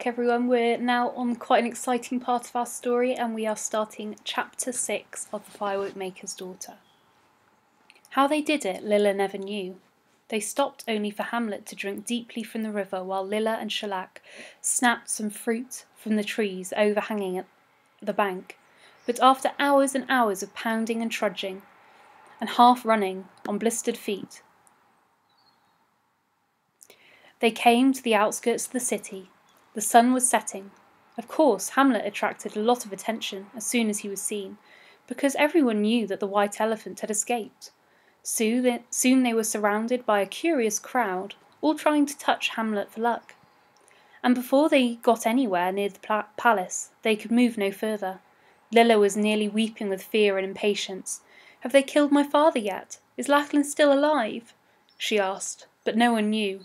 back, everyone. We're now on quite an exciting part of our story, and we are starting chapter 6 of The Firework Maker's Daughter. How they did it, Lilla never knew. They stopped only for Hamlet to drink deeply from the river, while Lilla and Shellac snapped some fruit from the trees overhanging at the bank. But after hours and hours of pounding and trudging, and half running on blistered feet, they came to the outskirts of the city. The sun was setting. Of course, Hamlet attracted a lot of attention as soon as he was seen, because everyone knew that the white elephant had escaped. Soon they were surrounded by a curious crowd, all trying to touch Hamlet for luck. And before they got anywhere near the palace, they could move no further. Lilla was nearly weeping with fear and impatience. "Have they killed my father yet? Is Lachlan still alive?" she asked, but no one knew.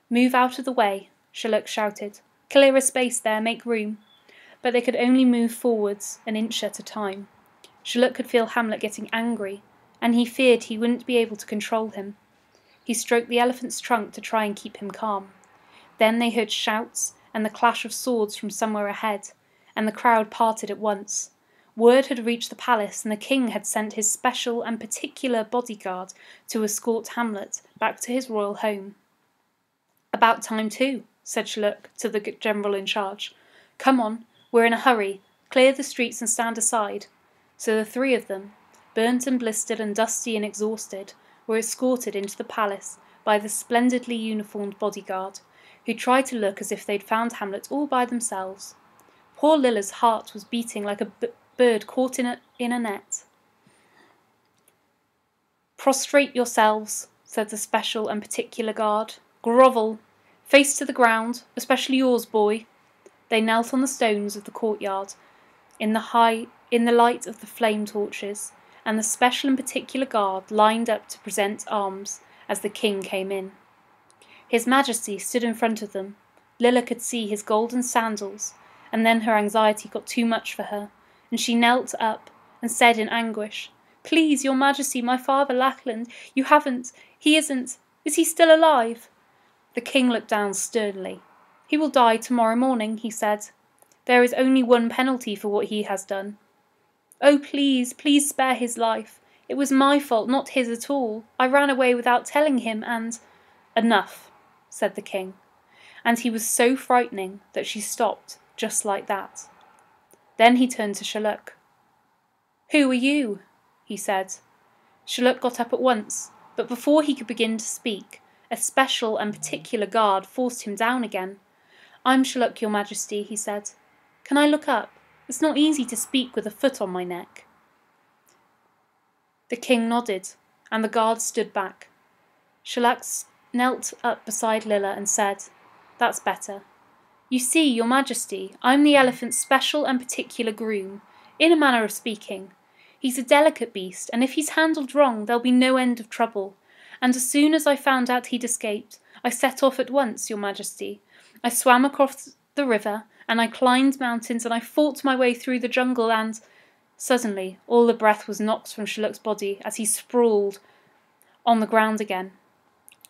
"Move out of the way," Shellac shouted. "Clear a space there, make room." But they could only move forwards an inch at a time. Shellac could feel Hamlet getting angry, and he feared he wouldn't be able to control him. He stroked the elephant's trunk to try and keep him calm. Then they heard shouts and the clash of swords from somewhere ahead, and the crowd parted at once. Word had reached the palace, and the king had sent his special and particular bodyguard to escort Hamlet back to his royal home. "About time too," said Shellac to the general in charge. "Come on, we're in a hurry. Clear the streets and stand aside." So the three of them, burnt and blistered and dusty and exhausted, were escorted into the palace by the splendidly uniformed bodyguard, who tried to look as if they'd found Hamlet all by themselves. Poor Lilla's heart was beating like a bird caught in a net. "Prostrate yourselves," said the special and particular guard. "Grovel. Face to the ground, especially yours, boy." They knelt on the stones of the courtyard, in the light of the flame torches, and the special and particular guard lined up to present arms as the king came in. His Majesty stood in front of them. Lilla could see his golden sandals, and then her anxiety got too much for her, and she knelt up and said in anguish, "Please, your Majesty, my father Lachlan, you haven't, he isn't, is he still alive?" The king looked down sternly. "He will die tomorrow morning," he said. "There is only one penalty for what he has done." "Oh, please, please spare his life. It was my fault, not his at all. I ran away without telling him and—" "Enough," said the king, and he was so frightening that she stopped just like that. Then he turned to Shellac. "Who are you?" he said. Shellac got up at once, but before he could begin to speak, a special and particular guard forced him down again. "I'm Shellac, your Majesty," he said. "Can I look up? It's not easy to speak with a foot on my neck." The king nodded, and the guard stood back. Shellac knelt up beside Lilla and said, "That's better. You see, your Majesty, I'm the elephant's special and particular groom, in a manner of speaking. He's a delicate beast, and if he's handled wrong, there'll be no end of trouble. And as soon as I found out he'd escaped, I set off at once, your Majesty. I swam across the river, and I climbed mountains, and I fought my way through the jungle, and—" Suddenly, all the breath was knocked from Shellac's body as he sprawled on the ground again.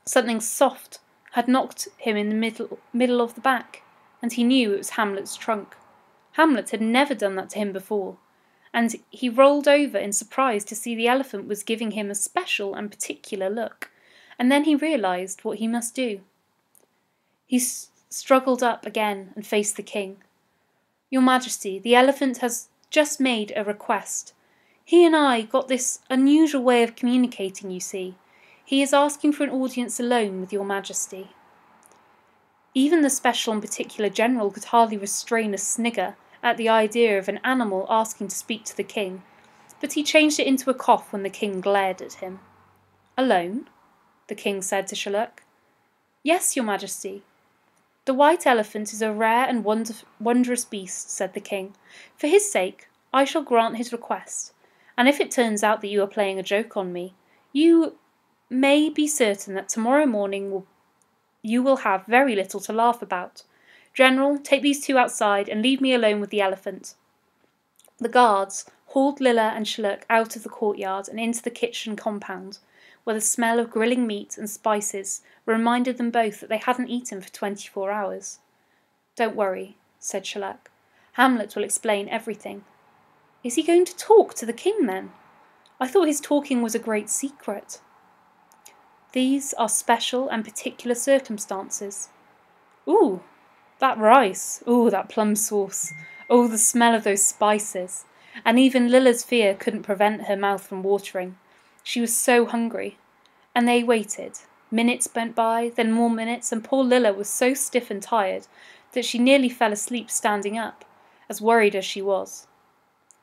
Something soft had knocked him in the middle of the back, and he knew it was Hamlet's trunk. Hamlet had never done that to him before, and he rolled over in surprise to see the elephant was giving him a special and particular look, and then he realised what he must do. He struggled up again and faced the king. "Your Majesty, the elephant has just made a request. He and I got this unusual way of communicating, you see. He is asking for an audience alone with your Majesty." Even the special and particular general could hardly restrain a snigger at the idea of an animal asking to speak to the king, but he changed it into a cough when the king glared at him. "Alone?" the king said to Shellac. "Yes, your Majesty." "The white elephant is a rare and wondrous beast," said the king. "For his sake, I shall grant his request, and if it turns out that you are playing a joke on me, you may be certain that tomorrow morning you will have very little to laugh about. General, take these two outside and leave me alone with the elephant." The guards hauled Lilla and Shellac out of the courtyard and into the kitchen compound, where the smell of grilling meat and spices reminded them both that they hadn't eaten for 24 hours. Don't worry, said Shellac. Hamlet will explain everything. Is he going to talk to the king then? I thought his talking was a great secret. These are special and particular circumstances. Ooh, that rice. Ooh, that plum sauce. Oh, the smell of those spices. And even Lilla's fear couldn't prevent her mouth from watering. She was so hungry. And they waited. Minutes went by, then more minutes, and poor Lilla was so stiff and tired that she nearly fell asleep standing up, as worried as she was.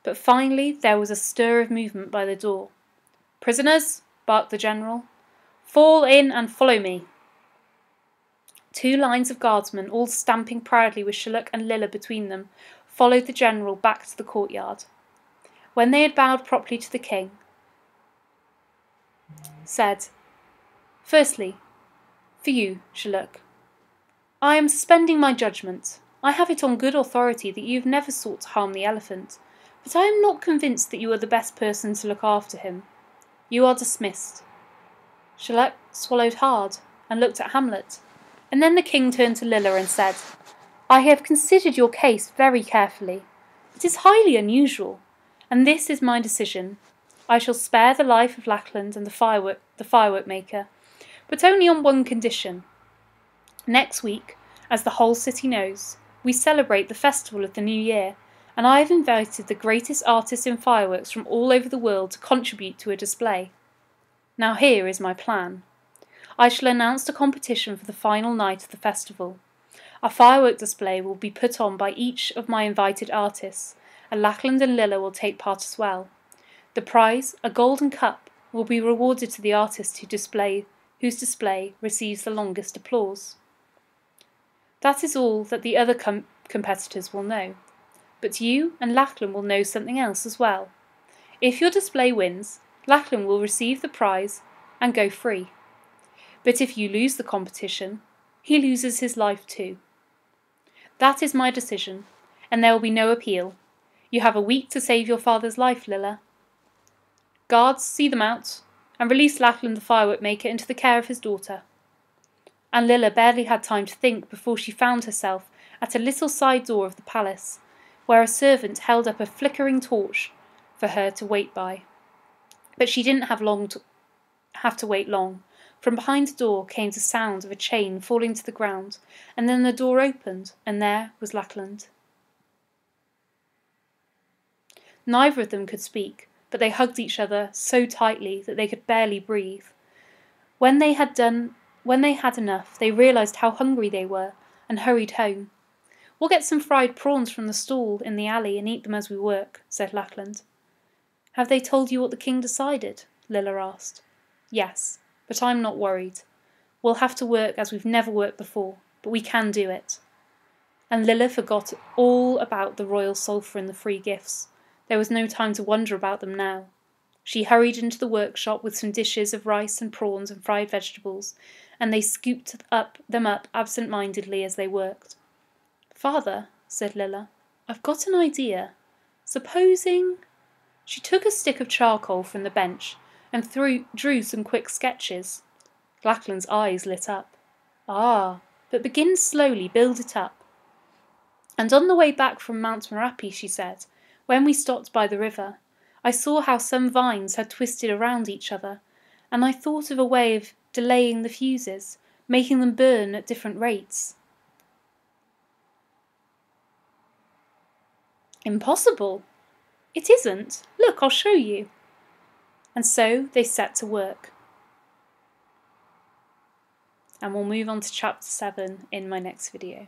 But finally there was a stir of movement by the door. Prisoners, barked the general. Fall in and follow me. 2 lines of guardsmen, all stamping proudly with Shellac and Lilla between them, followed the general back to the courtyard. When they had bowed properly to the king, said, Firstly, for you, Shellac, I am suspending my judgment. I have it on good authority that you have never sought to harm the elephant, but I am not convinced that you are the best person to look after him. You are dismissed. Shellac swallowed hard and looked at Hamlet, and then the king turned to Lilla and said, I have considered your case very carefully. It is highly unusual, and this is my decision. I shall spare the life of Lackland and the firework maker, but only on one condition. Next week, as the whole city knows, we celebrate the festival of the New Year, and I have invited the greatest artists in fireworks from all over the world to contribute to a display. Now here is my plan. I shall announce a competition for the final night of the festival. A firework display will be put on by each of my invited artists, and Lackland and Lilla will take part as well. The prize, a golden cup, will be rewarded to the artist whose display receives the longest applause. That is all that the other competitors will know, but you and Lackland will know something else as well. If your display wins, Lackland will receive the prize and go free. But if you lose the competition, he loses his life too. That is my decision, and there will be no appeal. You have a week to save your father's life, Lilla. Guards, see them out, and release Lackland the firework maker into the care of his daughter. And Lilla barely had time to think before she found herself at a little side door of the palace, where a servant held up a flickering torch for her to wait by. But she didn't have to wait long. From behind the door came the sound of a chain falling to the ground, and then the door opened, and there was Lackland. Neither of them could speak, but they hugged each other so tightly that they could barely breathe. When they had enough, they realised how hungry they were, and hurried home. We'll get some fried prawns from the stall in the alley and eat them as we work, said Lackland. Have they told you what the king decided? Lilla asked. Yes, but I'm not worried. We'll have to work as we've never worked before, but we can do it. And Lilla forgot all about the royal sulphur and the free gifts. There was no time to wonder about them now. She hurried into the workshop with some dishes of rice and prawns and fried vegetables, and they scooped them up absent-mindedly as they worked. Father, said Lilla, I've got an idea. Supposing... She took a stick of charcoal from the bench and drew some quick sketches. Lackland's eyes lit up. Ah, but begin slowly, build it up. And on the way back from Mount Merapi, she said, when we stopped by the river, I saw how some vines had twisted around each other, and I thought of a way of delaying the fuses, making them burn at different rates. Impossible! It isn't. Look, I'll show you. And so they set to work. And we'll move on to chapter 7 in my next video.